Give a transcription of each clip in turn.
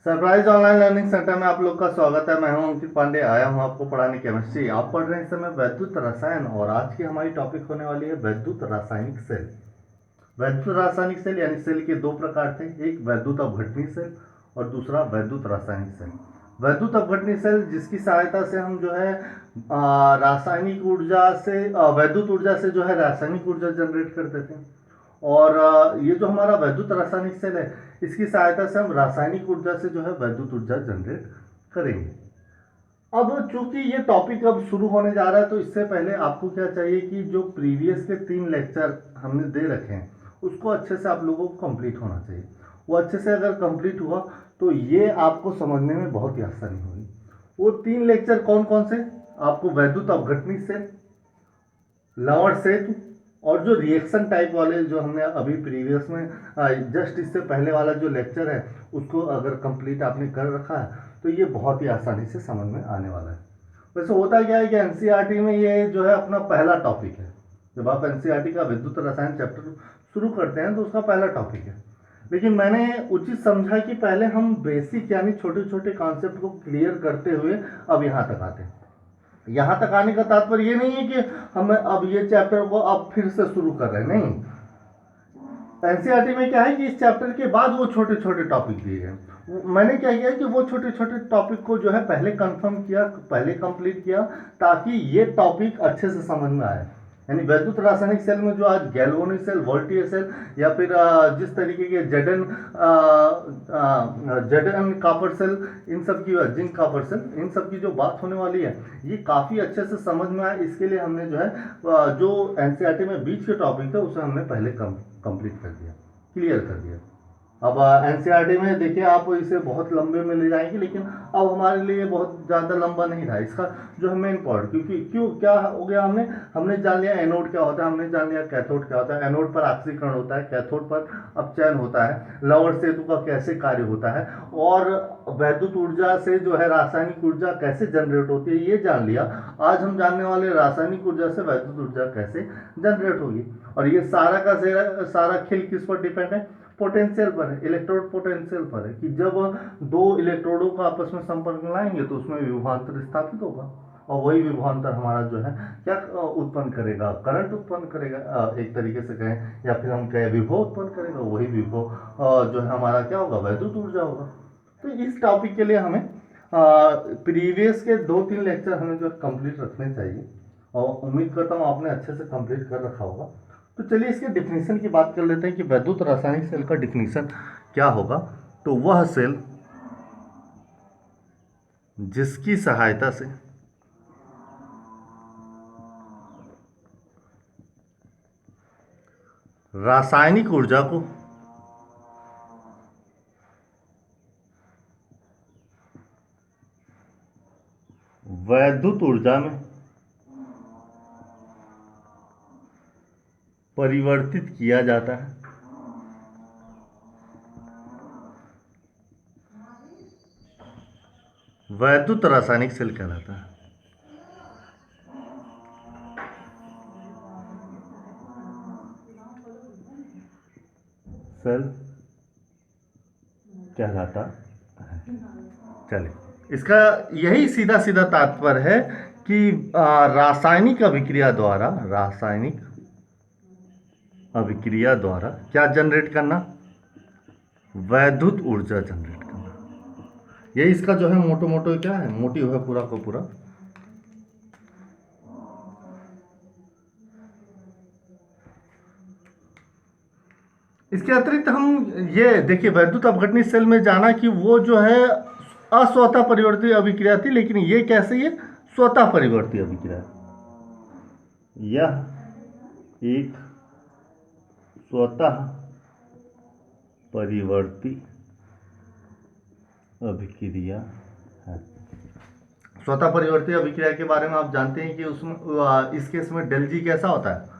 Surprise online learning centre में आप लोग का स्वागत है। मैं हूं अंकित पांडे, आया हूं आपको पढ़ाने केमिस्ट्री। आप पढ़ रहे हैं इस समय वैद्युत रसायन और आज की हमारी टॉपिक होने वाली है वैद्युत रासायनिक सेल। वैद्युत रासायनिक सेल यानी सेल के दो प्रकार थे, एक वैद्युत अपघटनी सेल और दूसरा वैद्युत रासायनिक सेल। वैद्युत अपघटनी सेल जिसकी सहायता से हम जो है रासायनिक ऊर्जा से वैद्युत ऊर्जा से जो है रासायनिक ऊर्जा जनरेट करते थे। और ये जो हमारा वैद्युत रासायनिक सेल है, इसकी सहायता से हम रासायनिक ऊर्जा से जो है वैद्युत ऊर्जा जनरेट करेंगे। अब चूंकि ये टॉपिक अब शुरू होने जा रहा है, तो इससे पहले आपको क्या चाहिए कि जो प्रीवियस के 3 लेक्चर हमने दे रखे हैं उसको अच्छे से आप लोगों को कंप्लीट होना चाहिए। वो अच्छे से अगर कंप्लीट हुआ तो ये आपको समझने में बहुत ही आसानी होगी। वो 3 लेक्चर कौन कौन से? आपको वैद्युत अपघटनी सेल, लवण सेतु और जो रिएक्शन टाइप वाले जो हमने अभी प्रीवियस में जस्ट इससे पहले वाला जो लेक्चर है उसको अगर कंप्लीट आपने कर रखा है तो ये बहुत ही आसानी से समझ में आने वाला है। वैसे होता क्या है कि एनसीईआरटी में ये जो है अपना पहला टॉपिक है। जब आप एनसीईआरटी का विद्युत रसायन चैप्टर शुरू करते हैं तो उसका पहला टॉपिक है। लेकिन मैंने उचित समझा कि पहले हम बेसिक यानी छोटे छोटे कॉन्सेप्ट को क्लियर करते हुए अब यहाँ तक आते हैं। यहां तक आने का तात्पर्य ये नहीं है कि हम अब ये चैप्टर को अब फिर से शुरू कर रहे हैं, नहीं। एनसीईआरटी में क्या है कि इस चैप्टर के बाद वो छोटे छोटे टॉपिक दिए गए। मैंने क्या किया कि वो छोटे छोटे टॉपिक को जो है पहले कंफर्म किया, पहले कंप्लीट किया, ताकि ये टॉपिक अच्छे से समझ में आए। यानी वैद्युत रासायनिक सेल में जो आज गैल्वेनिक सेल, वोल्टीय सेल या फिर जिस तरीके के जेडन कॉपर सेल, इन सब की जिंक कॉपर सेल, इन सब की जो बात होने वाली है ये काफ़ी अच्छे से समझ में आए। इसके लिए हमने जो है जो एनसीईआरटी में बीच के टॉपिक थे उसे हमने पहले कंप्लीट कर दिया, क्लियर कर दिया। अब एनसीईआरटी में देखिए आप इसे बहुत लंबे में ले जाएंगे, लेकिन अब हमारे लिए बहुत ज़्यादा लंबा नहीं रहा इसका जो है मेन पॉइंट। क्योंकि क्यों क्या हो गया, हमने हमने जान लिया एनोड क्या होता है, हमने जान लिया कैथोड क्या होता है। एनोड पर ऑक्सीकरण होता है, कैथोड पर अपचयन होता है, लवण सेतु का कैसे कार्य होता है और वैद्युत ऊर्जा से जो है रासायनिक ऊर्जा कैसे जनरेट होती है ये जान लिया। आज हम जानने वाले रासायनिक ऊर्जा से वैद्युत ऊर्जा कैसे जनरेट होगी। और ये सारा का सारा खेल किस पर डिपेंड है? पोटेंशियल पर है, इलेक्ट्रोड पोटेंशियल पर है कि जब दो इलेक्ट्रोडों का आपस में संपर्क में लाएंगे तो उसमें विभवांतर स्थापित होगा और वही विभवांतर हमारा जो है क्या उत्पन्न करेगा, करंट उत्पन्न करेगा, एक तरीके से कहें, या फिर हम कहें विभव उत्पन्न करेगा। वही विभव जो है हमारा क्या होगा, वैद्युत ऊर्जा होगा। तो इस टॉपिक के लिए हमें प्रीवियस के 2-3 लेक्चर हमें जो कंप्लीट रखने चाहिए और उम्मीद करता हूँ आपने अच्छे से कंप्लीट कर रखा होगा। तो चलिए इसके डिफिनीशन की बात कर लेते हैं कि वैद्युत रासायनिक सेल का डिफिनीशन क्या होगा। तो वह सेल जिसकी सहायता से रासायनिक ऊर्जा को वैद्युत ऊर्जा में परिवर्तित किया जाता है, वैद्युत रासायनिक सेल कहलाता है। सेल कहलाता है। चलिए इसका यही सीधा सीधा तात्पर्य है कि रासायनिक अभिक्रिया द्वारा क्या जनरेट करना, वैद्युत ऊर्जा जनरेट करना। यही इसका जो है मोटो मोटो क्या है, मोटिव है पूरा का पूरा। इसके अतिरिक्त हम ये देखिए वैद्युत अपघटनी सेल में जाना कि वो जो है अस्वतः परिवर्ती अभिक्रिया थी, लेकिन ये कैसे, ये स्वतः परिवर्ती अभिक्रिया। यह एक स्वतः परिवर्ती अभिक्रिया है। स्वतः परिवर्ती अभिक्रिया के बारे में आप जानते हैं कि उसमें इस केस में डेल जी कैसा होता है।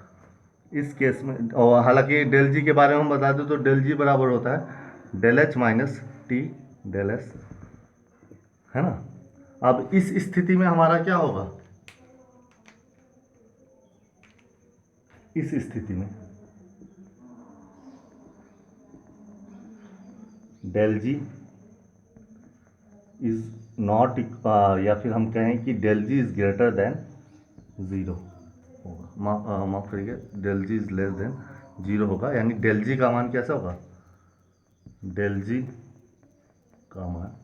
इस केस में, और हालांकि डेल जी के बारे में हम बता दें तो डेल जी बराबर होता है del H minus T del S, है ना। अब इस स्थिति में हमारा क्या होगा, इस स्थिति में डेल जी इज नॉट, या फिर हम कहें कि del G is greater than zero होगा, माफ करिए, del G is less than zero होगा, यानी डेल जी का मान कैसा होगा, डेल जी का मान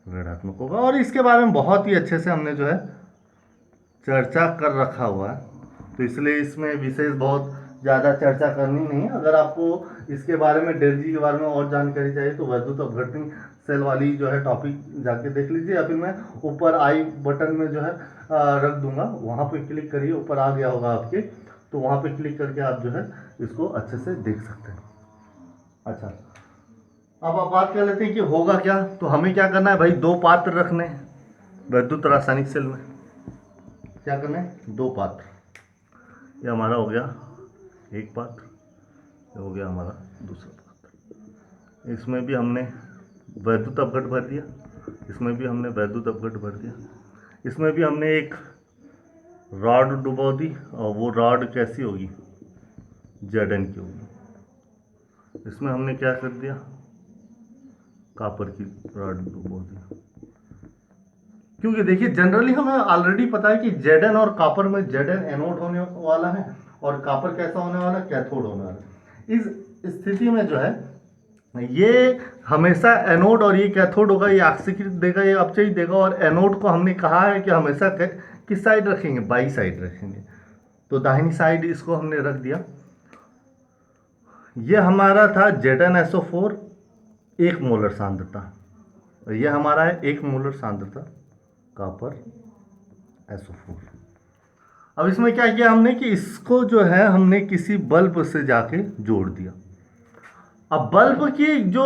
ऋणात्मक होगा। और इसके बारे में बहुत ही अच्छे से हमने जो है चर्चा कर रखा हुआ है, तो इसलिए इसमें विशेष बहुत ज़्यादा चर्चा करनी नहीं है। अगर आपको इसके बारे में, डेल जी के बारे में और जानकारी चाहिए तो वैद्युत अपघटनी सेल वाली जो है टॉपिक जाके देख लीजिए, या फिर मैं ऊपर आई बटन में जो है रख दूंगा, वहाँ पे क्लिक करिए, ऊपर आ गया होगा आपके, तो वहाँ पे क्लिक करके आप जो है इसको अच्छे से देख सकते हैं। अच्छा, अब आप बात कर लेते हैं कि होगा क्या। तो हमें क्या करना है भाई, दो पात्र रखने हैं वैद्युत रासायनिक सेल में। क्या करना है, दो पात्र, ये हमारा हो गया एक पात्र, ये हो गया हमारा दूसरा पात्र। इसमें भी हमने वैद्युत अपघट भर दिया, इसमें भी हमने वैद्युत अपघट भर दिया, इसमें भी हमने एक रॉड डुबो दी, और वो रॉड कैसी होगी, जेडन की होगी। इसमें हमने क्या कर दिया, कॉपर की रॉड डुबो दी, क्योंकि देखिए जनरली हमें ऑलरेडी पता है कि जेडन और कॉपर में, जेडन एनोड होने वाला है और कॉपर कैसा होने वाला है, कैथोड होने वाला है। इस स्थिति में जो है ये हमेशा एनोड और ये कैथोड होगा, ये ऑक्सीकृत देगा, ये अपचयी देगा, और एनोड को हमने कहा है कि हमेशा किस साइड रखेंगे, बाई साइड रखेंगे, तो दाहिनी साइड इसको हमने रख दिया। ये हमारा था ZnSO4 1 मोलर सांद्रता, ये हमारा है 1 मोलर सांद्रता कॉपर SO4। अब इसमें क्या किया हमने कि इसको जो है हमने किसी बल्ब से जाके जोड़ दिया। अब बल्ब की जो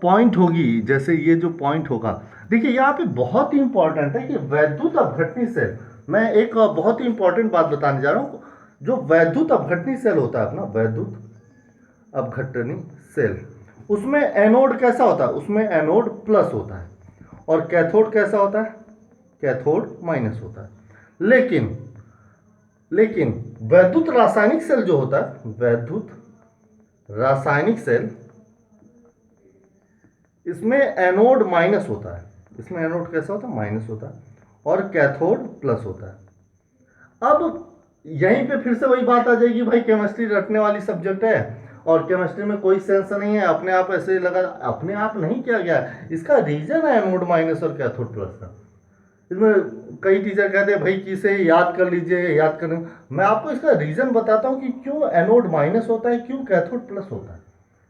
पॉइंट होगी, जैसे ये जो पॉइंट होगा, देखिए यहाँ पे बहुत ही इंपॉर्टेंट है कि वैद्युत अपघटनी सेल, मैं एक बहुत ही इंपॉर्टेंट बात बताने जा रहा हूँ। जो वैद्युत अपघटनी सेल होता है अपना, वैद्युत अपघटनी सेल, उसमें एनोड कैसा होता है, उसमें एनोड प्लस होता है, और कैथोड कैसा होता है, कैथोड माइनस होता है। लेकिन वैद्युत रासायनिक सेल जो होता है, वैद्युत रासायनिक सेल, इसमें एनोड माइनस होता है, इसमें एनोड कैसा होता है, माइनस होता है, और कैथोड प्लस होता है। अब यहीं पे फिर से वही बात आ जाएगी, भाई केमिस्ट्री रटने वाली सब्जेक्ट है और केमिस्ट्री में कोई सेंस नहीं है, अपने आप ऐसे लगा, अपने आप नहीं किया गया, इसका रीजन है एनोड माइनस और कैथोड प्लस का। इसमें कई टीचर कहते हैं भाई किसे याद कर लीजिए, याद करने, मैं आपको इसका रीजन बताता हूँ कि क्यों एनोड माइनस होता है, क्यों कैथोड प्लस होता है।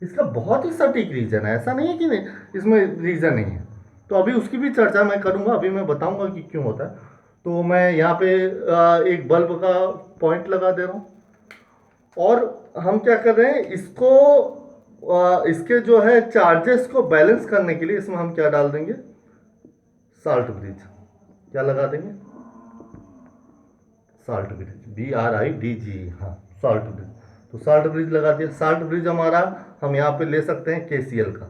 इसका बहुत ही सटीक रीजन है, ऐसा नहीं है कि इसमें रीजन नहीं है। तो अभी उसकी भी चर्चा मैं करूँगा, अभी मैं बताऊँगा कि क्यों होता है। तो मैं यहाँ पे एक बल्ब का पॉइंट लगा दे रहा हूँ, और हम क्या कर रहे हैं, इसको इसके जो है चार्जेस को बैलेंस करने के लिए इसमें हम क्या डाल देंगे, साल्ट ब्रिज। क्या लगा देंगे, साल्ट ब्रिज, BRIDG, हाँ साल्ट ब्रिज। तो साल्ट ब्रिज लगा दिया। साल्ट ब्रिज हमारा, हम यहाँ पे ले सकते हैं KCl का,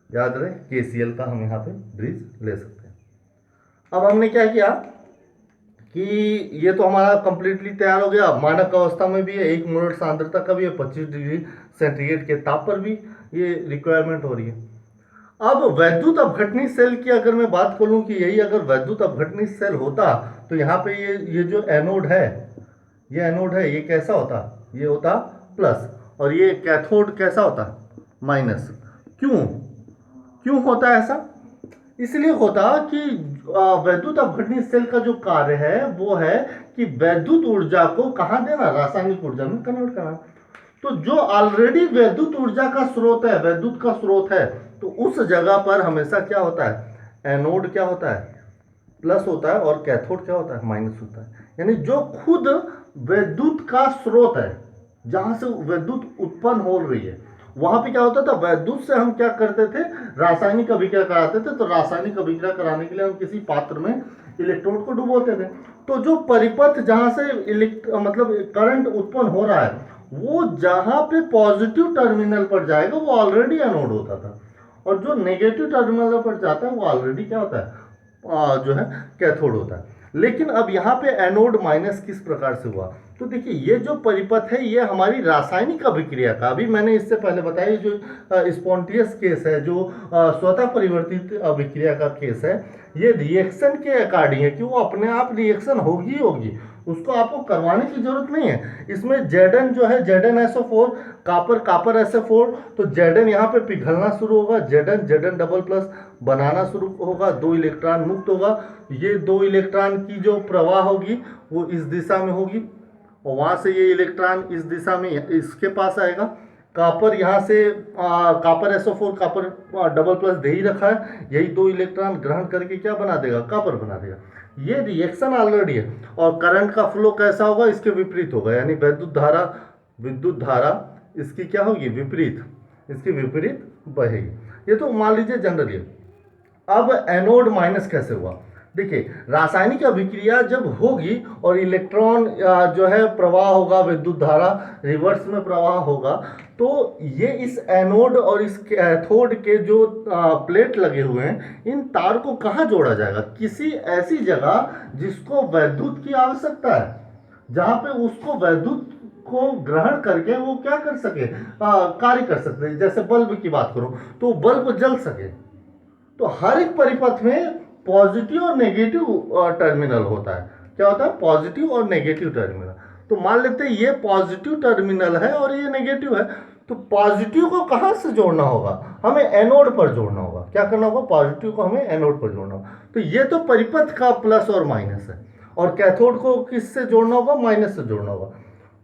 याद रहे KCl का हम यहाँ पे ब्रिज ले सकते हैं। अब हमने क्या किया कि ये तो हमारा कंप्लीटली तैयार हो गया। मानक अवस्था में भी है, 1 मोलर सांद्रता का भी है, 25 डिग्री सेंटीग्रेड के ताप पर भी ये रिक्वायरमेंट हो रही है। अब वैद्युत अपघटनी सेल की अगर मैं बात करूं कि यही अगर वैद्युत अपघटनी सेल होता, तो यहाँ पे ये जो एनोड है, ये एनोड है, ये कैसा होता, ये होता प्लस, और ये कैथोड कैसा होता, माइनस। क्यों होता है ऐसा, इसलिए होता कि वैद्युत अपघटनी सेल का जो कार्य है वो है कि वैद्युत ऊर्जा को कहाँ देना, रासायनिक ऊर्जा में कन्वर्ट करना। तो जो ऑलरेडी वैद्युत ऊर्जा का स्रोत है, विद्युत का स्रोत है, तो उस जगह पर हमेशा क्या होता है, एनोड क्या होता है, प्लस होता है, और कैथोड क्या होता है, माइनस होता है। यानी जो खुद विद्युत का स्रोत है, जहां से विद्युत उत्पन्न हो रही है, वहां पे क्या होता था, विद्युत से हम क्या करते थे, रासायनिक अभिक्रिया कराते थे। तो रासायनिक अभिक्रिया कराने के लिए हम किसी पात्र में इलेक्ट्रोड को डुबोते थे। तो जो परिपथ जहां से मतलब करंट उत्पन्न हो रहा है, वो जहां पे पॉजिटिव टर्मिनल पर जाएगा वो ऑलरेडी एनोड होता था, और जो नेगेटिव टर्मिनल पर जाता है वो ऑलरेडी क्या होता है, जो है कैथोड होता है। लेकिन अब यहाँ पे एनोड माइनस किस प्रकार से हुआ, तो देखिए ये जो परिपथ है ये हमारी रासायनिक अभिक्रिया का, अभी मैंने इससे पहले बताया जो स्पॉन्टेनियस केस है, जो स्वतः परिवर्तित अभिक्रिया का केस है, ये रिएक्शन के अकॉर्डिंग है कि वो अपने आप रिएक्शन होगी होगी, उसको आपको करवाने की जरूरत नहीं है। इसमें Zn जो है Zn कापर कापर SO4, तो Zn यहाँ पे पिघलना शुरू होगा, Zn डबल प्लस बनाना शुरू होगा, 2 इलेक्ट्रॉन मुक्त होगा, ये 2 इलेक्ट्रॉन की जो प्रवाह होगी वो इस दिशा में होगी, और वहां से ये इलेक्ट्रॉन इस दिशा में इसके पास आएगा। कापर यहाँ से copper SO4 copper double plus दे ही रखा है, यही 2 इलेक्ट्रॉन ग्रहण करके क्या बना देगा, कापर बना देगा। ये रिएक्शन ऑलरेडी है, और करंट का फ्लो कैसा होगा, इसके विपरीत होगा, यानी विद्युत धारा इसकी क्या होगी, विपरीत, इसकी विपरीत बहेगी। ये तो मान लीजिए जनरली। अब एनोड माइनस कैसे हुआ, देखिए रासायनिक अभिक्रिया जब होगी और इलेक्ट्रॉन जो है प्रवाह होगा, विद्युत धारा रिवर्स में प्रवाह होगा, तो ये इस एनोड और इस कैथोड के जो प्लेट लगे हुए हैं, इन तार को कहाँ जोड़ा जाएगा, किसी ऐसी जगह जिसको वैद्युत की आवश्यकता है, जहां पे उसको वैद्युत को ग्रहण करके वो क्या कर सके, कार्य कर सकते हैं। जैसे बल्ब की बात करूं तो बल्ब जल सके, तो हर एक परिपथ में पॉजिटिव और नेगेटिव टर्मिनल होता है। क्या होता है, पॉजिटिव और नेगेटिव टर्मिनल। तो मान लेते हैं ये पॉजिटिव टर्मिनल है और ये नेगेटिव है, तो पॉजिटिव को कहां से जोड़ना होगा, हमें एनोड पर जोड़ना होगा। क्या करना होगा, पॉजिटिव को हमें एनोड पर जोड़ना होगा। तो ये तो परिपथ का प्लस और माइनस है, और कैथोड को किससे जोड़ना होगा, माइनस से जोड़ना होगा।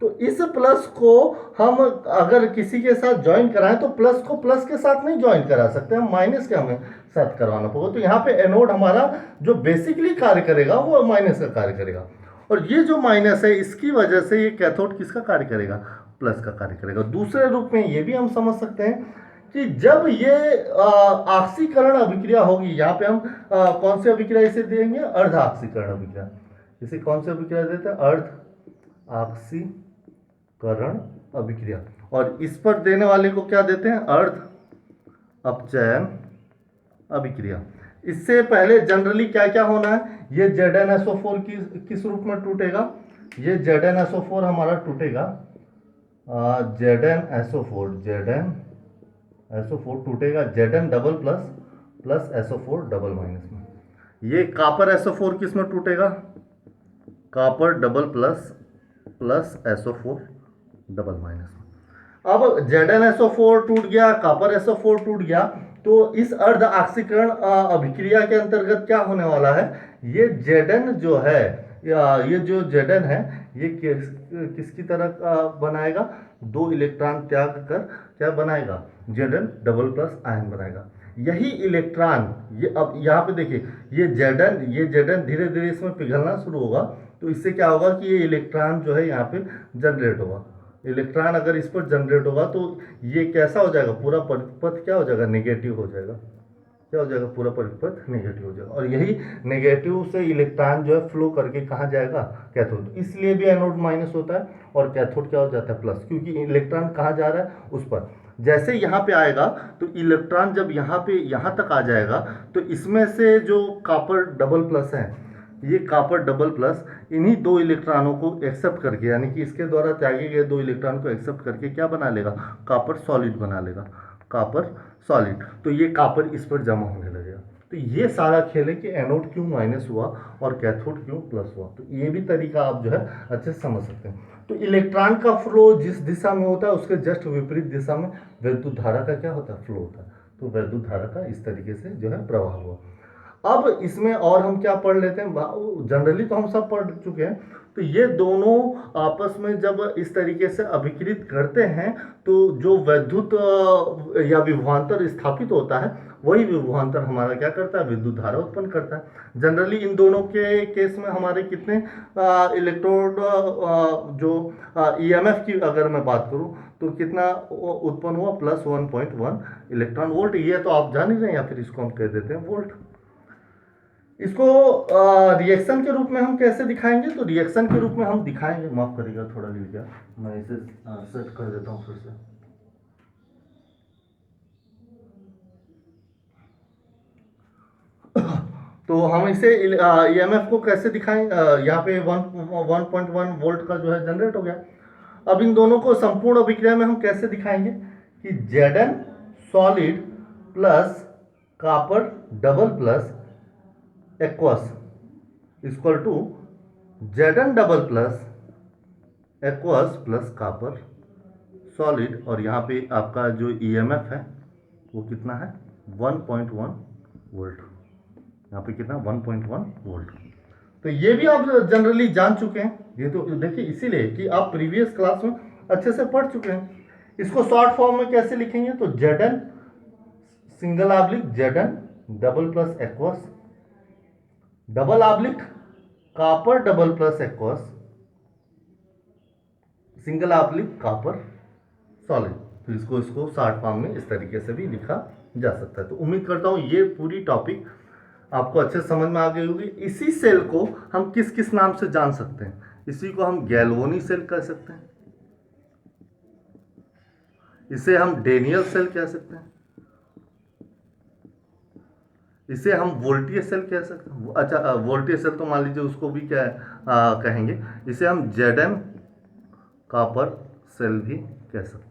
तो इस प्लस को हम अगर किसी के साथ ज्वाइन कराएं तो प्लस को प्लस के साथ नहीं ज्वाइन करा सकते, हम माइनस के हमें साथ करवाना पड़ेगा। तो यहाँ पे एनोड हमारा जो बेसिकली कार्य करेगा वो माइनस का कार्य करेगा, और ये जो माइनस है इसकी वजह से ये कैथोड किसका कार्य करेगा, प्लस का कार्य करेगा। दूसरे रूप में ये भी हम समझ सकते हैं कि जब ये ऑक्सीकरण अभिक्रिया होगी, यहाँ पे हम कौन सी अभिक्रिया इसे देंगे, अर्ध ऑक्सीकरण अभिक्रिया। इसे कौन सी अभिक्रिया देते हैं, अर्ध ऑक्सीकरण अभिक्रिया, और इस पर देने वाले को क्या देते हैं, अर्ध अपचयन अभिक्रिया। इससे पहले जनरली क्या क्या होना है, ये ZnSO4 किस रूप में टूटेगा, ये ZnSO4 हमारा टूटेगा, ZnSO4 टूटेगा Zn double plus plus SO4 double minus में। ये कापर SO4 किस में टूटेगा, copper double plus plus SO4 double minus में। अब ZnSO4 टूट गया, कापर SO4 टूट गया, तो इस अर्ध ऑक्सीकरण अभिक्रिया के अंतर्गत क्या होने वाला है, ये Zn जो है, ये जो Zn है ये किसकी तरह बनाएगा, 2 इलेक्ट्रॉन त्याग कर क्या बनाएगा, Zn डबल प्लस आयन बनाएगा। यही इलेक्ट्रॉन, ये अब यहाँ पे देखिए ये Zn धीरे धीरे इसमें पिघलना शुरू होगा, तो इससे क्या होगा कि ये इलेक्ट्रॉन जो है यहाँ पे जनरेट होगा। इलेक्ट्रॉन अगर इस पर जनरेट होगा तो ये कैसा हो जाएगा, पूरा परिपथ क्या हो जाएगा, नेगेटिव हो जाएगा। क्या हो जाएगा, पूरा परिपथ नेगेटिव हो जाएगा, और यही नेगेटिव से इलेक्ट्रॉन जो है फ्लो करके कहाँ जाएगा, कैथोड। इसलिए भी एनोड माइनस होता है और कैथोड क्या हो जाता है, प्लस, क्योंकि इलेक्ट्रॉन कहाँ जा रहा है, उस पर। जैसे यहाँ पे आएगा तो इलेक्ट्रॉन जब यहाँ पे यहाँ तक आ जाएगा, तो इसमें से जो कापर डबल प्लस है, ये कापर डबल प्लस इन्हीं 2 इलेक्ट्रॉनों को एक्सेप्ट करके, यानी कि इसके द्वारा त्यागे गए 2 इलेक्ट्रॉन को एक्सेप्ट करके क्या बना लेगा, कापर सॉलिड बना लेगा, कापर सॉलिड। तो ये कापर इस पर जमा होने लगेगा। तो ये सारा खेल है कि एनोड क्यों माइनस हुआ और कैथोड क्यों प्लस हुआ। तो ये भी तरीका आप जो है अच्छे से समझ सकते हैं। तो इलेक्ट्रॉन का फ्लो जिस दिशा में होता है उसके जस्ट विपरीत दिशा में वैद्युत धारा का क्या होता है, फ्लो होता है। तो वैद्युत धारा का इस तरीके से जो है प्रवाह हुआ। अब इसमें और हम क्या पढ़ लेते हैं, जनरली तो हम सब पढ़ चुके हैं। तो ये दोनों आपस में जब इस तरीके से अभिकृत करते हैं तो जो वैद्युत या विभवांतर स्थापित होता है, वही विभवांतर हमारा क्या करता है, विद्युत धारा उत्पन्न करता है। जनरली इन दोनों के केस में हमारे कितने इलेक्ट्रोड जो ईएमएफ की अगर मैं बात करूं तो कितना उत्पन्न हुआ, प्लस 1.1 इलेक्ट्रॉन वोल्ट। ये तो आप जान ही रहे हैं, या फिर इसको हम कह देते हैं वोल्ट। इसको रिएक्शन के रूप में हम कैसे दिखाएंगे, तो रिएक्शन के रूप में हम दिखाएंगे, माफ करिएगा थोड़ा गिर गया, मैं इसे सेट कर देता हूँ फिर से। तो हम इसे ईएमएफ को कैसे दिखाएं, यहाँ पे 1.1 वोल्ट का जो है जनरेट हो गया। अब इन दोनों को संपूर्ण अभिक्रिया में हम कैसे दिखाएंगे कि Zn solid plus copper double plus aqueous equal to Zn double plus aqueous plus copper solid, और यहाँ पे आपका जो ईएमएफ है वो कितना है 1.1 वोल्ट। यहाँ पे कितना 1.1 वोल्ट। तो ये भी आप जनरली जान चुके हैं, ये तो देखिए इसीलिए कि आप प्रीवियस क्लास में अच्छे से पढ़ चुके हैं। इसको शॉर्ट फॉर्म में कैसे लिखेंगे, तो Zn single oblique Zn double plus aqueous double oblique copper double plus aqueous single oblique copper solid. तो इसको शॉर्ट फॉर्म में इस तरीके से भी लिखा जा सकता है। तो उम्मीद करता हूँ ये पूरी टॉपिक आपको अच्छे समझ में आ गई होगी। इसी सेल को हम किस किस नाम से जान सकते हैं, इसी को हम गैल्वोनी सेल कह सकते हैं, इसे हम डेनियल सेल कह सकते हैं, इसे हम वोल्टीय सेल कह सकते हैं। अच्छा, वोल्टीय सेल तो मान लीजिए उसको भी क्या कहेंगे, इसे हम Zn कॉपर सेल भी कह सकते हैं।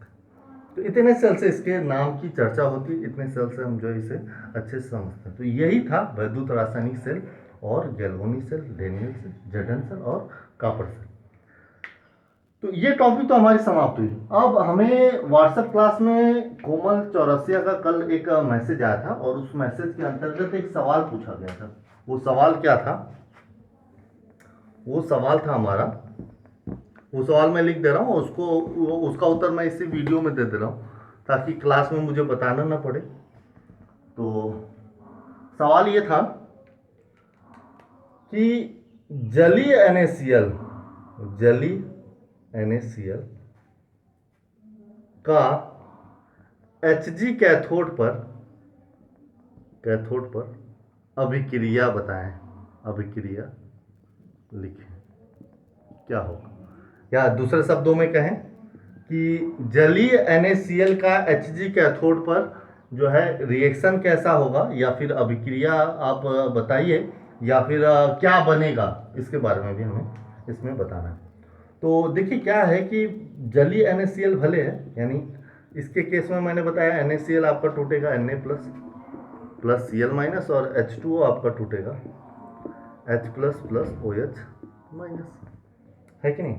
तो इतने सेल से इसके नाम की चर्चा होती है, इतने सेल से हम जो इसे अच्छे से समझते हैं। तो यही था वैद्युत रासायनिक सेल और Galvani cell, Daniell cell, Zn cell और कॉपर सेल। तो ये टॉपिक तो हमारी समाप्त हुई। अब हमें व्हाट्सएप क्लास में कोमल चौरसिया का कल एक मैसेज आया था और उस मैसेज के अंतर्गत एक सवाल पूछा गया था। वो सवाल क्या था, वो सवाल था हमारा, वो सवाल मैं लिख दे रहा हूँ, उसका उत्तर मैं इसी वीडियो में दे दे रहा हूँ ताकि क्लास में मुझे बताना ना पड़े। तो सवाल ये था कि जलीय NaCl का Hg कैथोड पर अभिक्रिया बताएं, अभिक्रिया लिखें, क्या होगा। या दूसरे शब्दों में कहें कि जलीय NaCl का Hg कैथोड पर जो है रिएक्शन कैसा होगा, या फिर अभिक्रिया आप बताइए, या फिर क्या बनेगा, इसके बारे में भी हमें इसमें बताना है। तो देखिए क्या है कि जलीय NaCl भले है, यानी इसके केस में मैंने बताया NaCl आपका टूटेगा Na प्लस Cl माइनस, और H2O आपका टूटेगा H प्लस OH माइनस, है कि नहीं।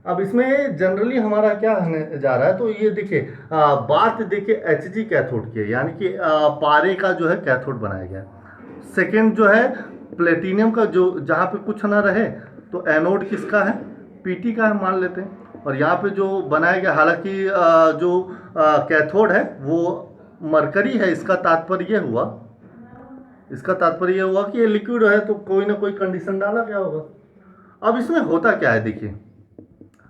अब इसमें जनरली हमारा क्या होने जा रहा है, तो ये देखिए बात देखिए Hg कैथोड की है, यानी कि पारे का जो है कैथोड बनाया गया। सेकेंड जो है प्लेटिनियम का, जो जहाँ पे कुछ ना रहे तो एनोड किसका है, Pt का है मान लेते हैं। और यहाँ पे जो बनाया गया, हालांकि जो कैथोड है वो मरकरी है, इसका तात्पर्य हुआ कि ये लिक्विड है, तो कोई ना कोई कंडीशन डाला गया होगा। अब इसमें होता क्या है देखिए,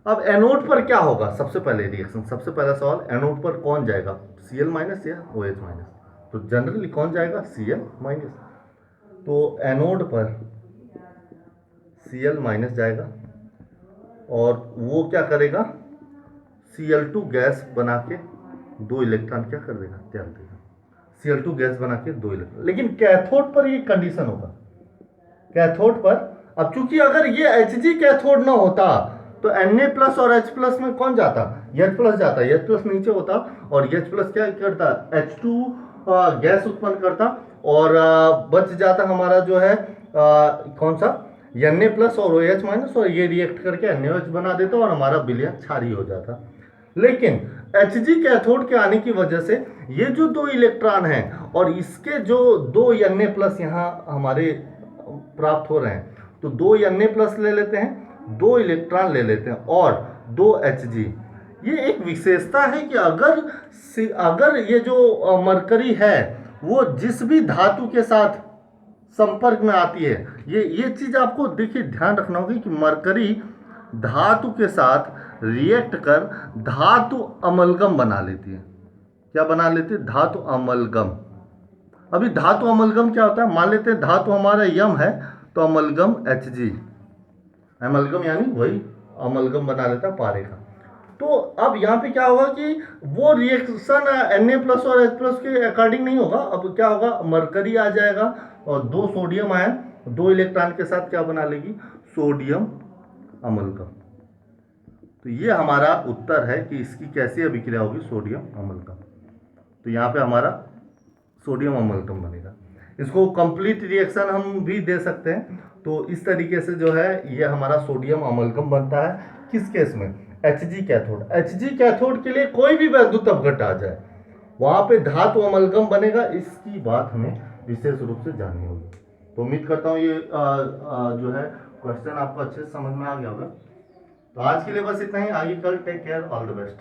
अब एनोड पर क्या होगा, सबसे पहले रिएक्शन, सबसे पहला सवाल, एनोड पर कौन जाएगा, Cl माइनस या OH माइनस। तो जनरली कौन जाएगा, Cl माइनस। तो एनोड पर Cl माइनस जाएगा और वो क्या करेगा, Cl2 गैस बना के 2 इलेक्ट्रॉन क्या कर देगा, त्याग देगा। Cl2 गैस बना के 2 इलेक्ट्रॉन। लेकिन कैथोड पर ये कंडीशन होगा, कैथोड पर। अब चूंकि अगर ये Hg कैथोड ना होता तो Na प्लस और H प्लस में कौन जाता, H प्लस जाता, H प्लस नीचे होता, और H प्लस क्या करता, H2 गैस उत्पन्न करता, और बच जाता हमारा जो है कौन सा, Na प्लस और OH माइनस, और ये रिएक्ट करके NaOH बना देता और हमारा विलयन क्षारीय हो जाता। लेकिन Hg कैथोड के आने की वजह से ये जो 2 इलेक्ट्रॉन हैं और इसके जो 2 Na प्लस यहाँ हमारे प्राप्त हो रहे हैं, तो 2 Na प्लस ले लेते हैं, 2 इलेक्ट्रॉन ले लेते हैं और 2 Hg। ये एक विशेषता है कि अगर ये जो मरकरी है वो जिस भी धातु के साथ संपर्क में आती है, ये चीज आपको देखिए ध्यान रखना होगी कि मरकरी धातु के साथ रिएक्ट कर धातु अमलगम बना लेती है। क्या बना लेती है, धातु अमलगम। अभी धातु अमलगम क्या होता है, मान लेते हैं धातु हमारा यम है तो अमलगम Hg, अमलगम यानी वही अमलगम बना लेता है पारे का। तो अब यहाँ पे क्या होगा कि वो रिएक्शन Na+ और H+ के अकॉर्डिंग नहीं होगा। अब क्या होगा, मरकरी आ जाएगा और 2 सोडियम आयन 2 इलेक्ट्रॉन के साथ क्या बना लेगी, सोडियम अम्लकम। तो ये हमारा उत्तर है कि इसकी कैसी अभिक्रिया होगी, सोडियम अम्लकम। तो यहाँ पे हमारा सोडियम अम्लकम बनेगा। इसको कंप्लीट रिएक्शन हम भी दे सकते हैं। तो इस तरीके से जो है ये हमारा सोडियम अम्लकम बनता है। किस केस में, Hg कैथोड। Hg कैथोड के लिए कोई भी वैद्युत अपघट आ जाए वहां पे धातु अम्लकम बनेगा, इसकी बात हमें विशेष रूप से जाननी होगी। तो उम्मीद करता हूँ ये जो है क्वेश्चन आपको अच्छे से समझ में आ गया होगा। तो आज के लिए बस इतना ही। आगे कल take care, all the best.